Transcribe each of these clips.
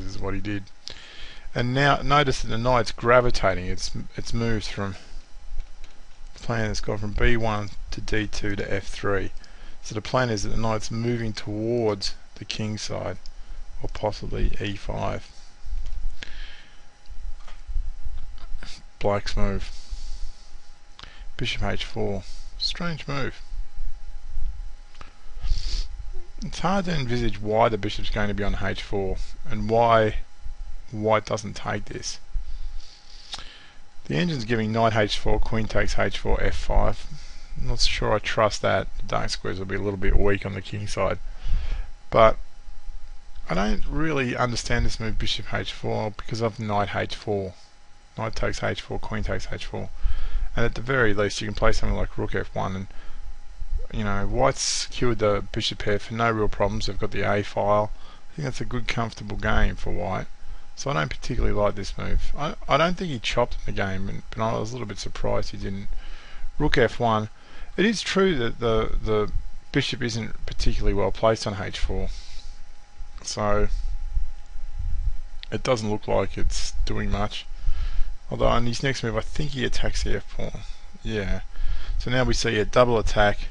is what he did. And now notice that the knight's gravitating. It's moved from the plan has gone from b1 to d2 to f3. So the plan is that the knight's moving towards the king side, or possibly e5. Black's move. Bishop h4. Strange move. It's hard to envisage why the bishop's going to be on h4 and why white doesn't take this. The engine's giving knight h4, queen takes h4, f5. I'm not sure I trust that. The dark squares will be a little bit weak on the king side. But I don't really understand this move bishop h4 because of knight h4. Knight takes h4, queen takes h4. And at the very least you can play something like rook f1 and you know, white's secured the bishop pair for no real problems. They've got the a file. I think that's a good comfortable game for white. So I don't particularly like this move. I don't think he chopped in the game, but I was a little bit surprised he didn't. Rook f1. It is true that the bishop isn't particularly well placed on h4. So it doesn't look like it's doing much. Although on his next move I think he attacks the f pawn. Yeah. So now we see a double attack.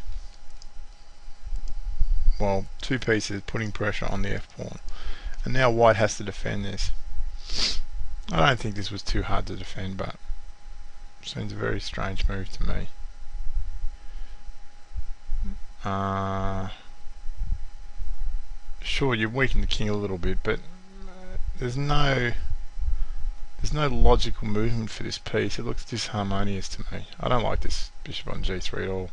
Well, two pieces putting pressure on the f pawn. And now white has to defend this. I don't think this was too hard to defend, but it seems a very strange move to me. Sure, you weaken the king a little bit, but there's no logical movement for this piece. It looks disharmonious to me. I don't like this bishop on g3 at all.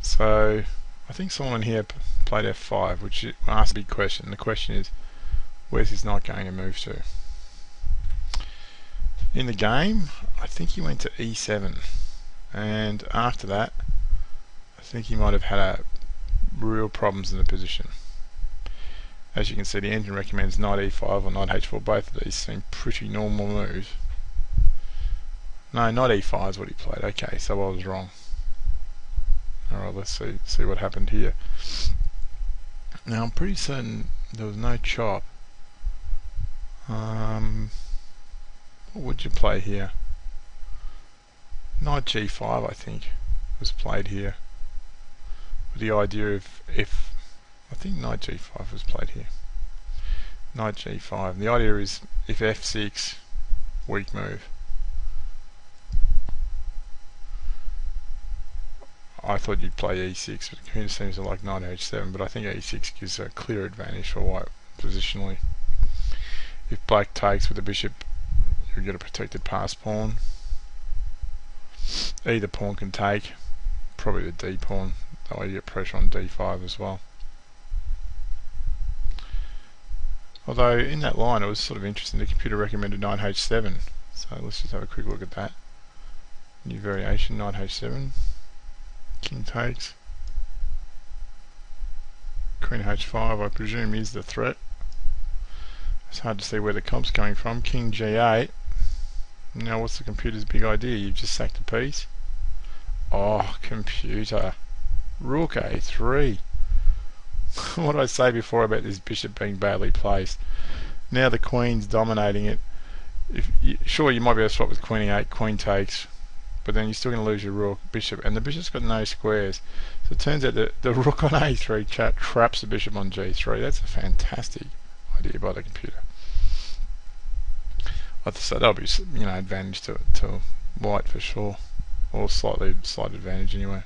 So I think someone here played f5, which asks a big question. The question is, where's his knight going to move to? In the game, I think he went to e7, and after that, I think he might have had real problems in the position. As you can see, the engine recommends knight e5 or knight h4. Both of these seem pretty normal moves. No, knight e5 is what he played. Okay, so I was wrong. Alright, let's see what happened here. Now I'm pretty certain there was no chop. What would you play here? Knight g5 I think was played here, with the idea of I think knight g5 was played here. Knight g5. The idea is if f6, weak move. I thought you'd play e6, but the computer seems to like knight h7, but I think e6 gives a clear advantage for white positionally. If black takes with the bishop, you get a protected pass pawn. Either pawn can take, probably the d pawn, that way you get pressure on d5 as well. Although in that line it was sort of interesting, the computer recommended knight h7, so let's just have a quick look at that. New variation, knight h7, king takes, queen h5 I presume is the threat. It's hard to see where the comp's coming from. King g8. Now what's the computer's big idea? You've just sacked a piece. Oh, computer. Rook a3. What did I say before about this bishop being badly placed? Now the queen's dominating it. Sure, you might be able to swap with queen e8, queen takes, but then you're still going to lose your rook, bishop, and the bishop's got no squares. So it turns out that the rook on a3 traps the bishop on g3. That's a fantastic idea by the computer. So that'll be, you know, advantage to white for sure, or slight advantage anyway.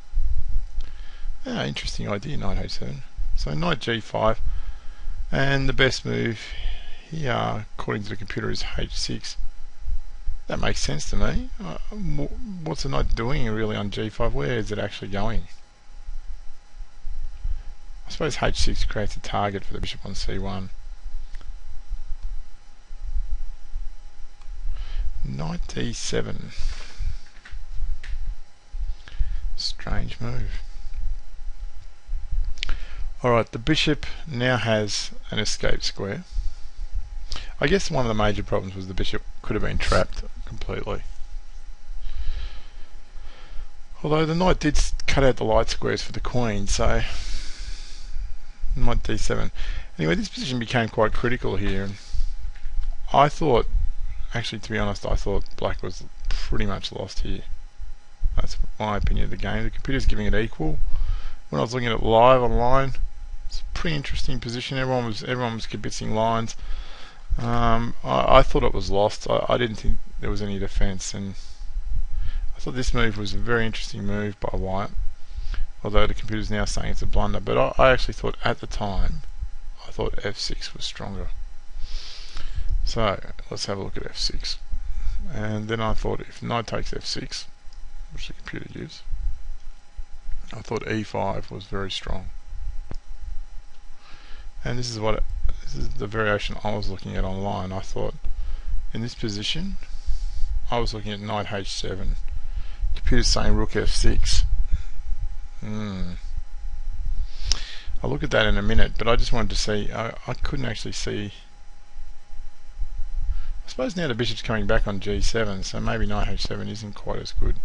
Yeah, interesting idea, knight h7. So knight g5, and the best move here, according to the computer, is h6. That makes sense to me. What's the knight doing really on g5? Where is it actually going? I suppose h6 creates a target for the bishop on c1. Knight d7. Strange move. Alright, the bishop now has an escape square. I guess one of the major problems was the bishop could have been trapped completely. Although the knight did cut out the light squares for the queen, so knight d7. Anyway, this position became quite critical here. I thought, actually to be honest, I thought black was pretty much lost here. That's my opinion of the game. The computer's giving it equal. When I was looking at it live online, it's a pretty interesting position. Everyone was kibitzing lines. I thought it was lost. I didn't think there was any defence, and I thought this move was a very interesting move by white, although the computer's now saying it's a blunder. But I actually thought at the time, I thought f6 was stronger. So let's have a look at f6. And then I thought if knight takes f6, which the computer gives, I thought e5 was very strong. And this is the variation I was looking at online. I thought in this position, I was looking at knight h7. Computer's saying rook f6. I'll look at that in a minute, but I just wanted to see. I couldn't actually see. I suppose now the bishop's coming back on g7, so maybe knight h7 isn't quite as good.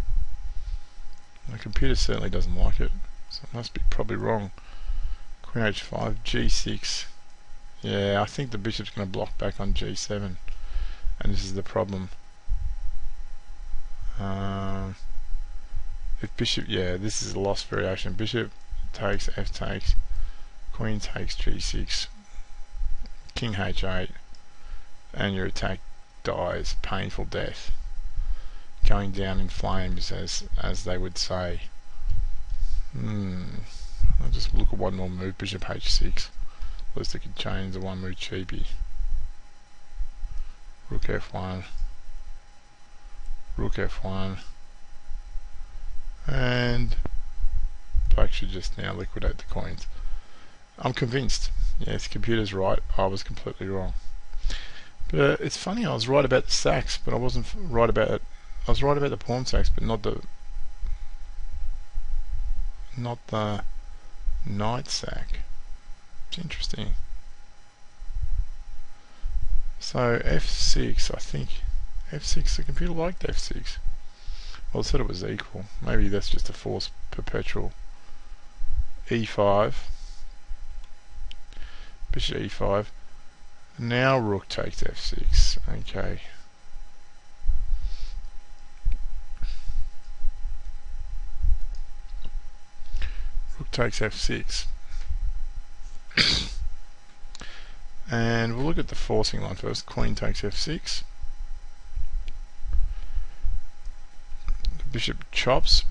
The computer certainly doesn't like it, so it must be probably wrong. Queen h5, g6. Yeah, I think the bishop's going to block back on g7, and this is the problem. If bishop, yeah, this is a lost variation. Bishop takes, f takes, queen takes g6, king h8, and your attack dies painful death, going down in flames, as they would say. I'll just look at one more move. Bishop h6. At least they could change the one move cheapy. Rook f1, rook f1, and black should just now liquidate the coins. I'm convinced. Yes, computer's right. I was completely wrong. But it's funny, I was right about the sacks, but I wasn't right about it. I was right about the pawn sacks, but not the knight sack. It's interesting. So f6, I think f6, the computer liked f6. Well, it said it was equal. Maybe that's just a forced perpetual. e5, bishop e5. Now rook takes f6. Okay. Rook takes f6. And we'll look at the forcing line first. Queen takes f6. The bishop chops.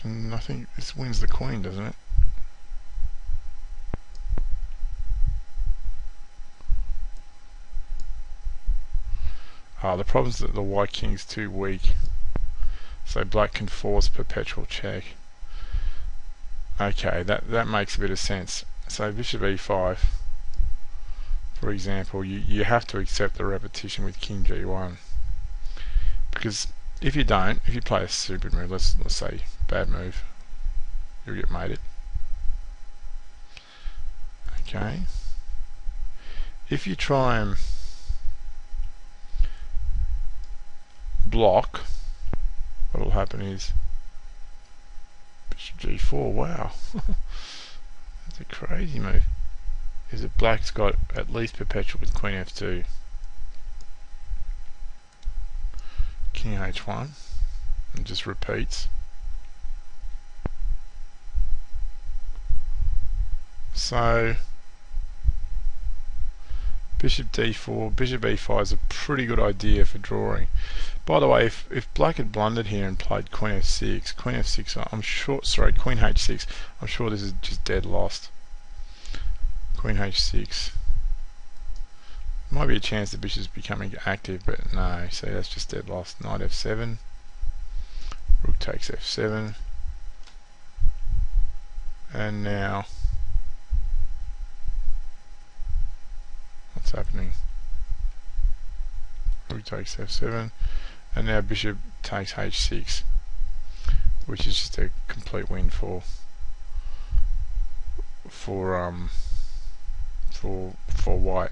I think this wins the queen, doesn't it? The problem is that the white king's too weak, so black can force perpetual check. Okay, that makes a bit of sense. So bishop e5, for example, you have to accept the repetition with king g1, because if you don't, if you play a stupid move, let's say bad move, you'll get mated. Okay. If you try and block, what will happen is bishop g4. Wow. That's a crazy move. Is that black's got at least perpetual with queen f2, king h1, and just repeats. So bishop d4, bishop e5 is a pretty good idea for drawing. By the way, if black had blundered here and played queen f6, I'm sure, sorry, queen h6, I'm sure this is just dead lost. Queen h6. Might be a chance the bishop's becoming active, but no, see, that's just dead lost. Knight f7, rook takes f7, and now what's happening? Rook takes f7, and now bishop takes h6, which is just a complete win for white.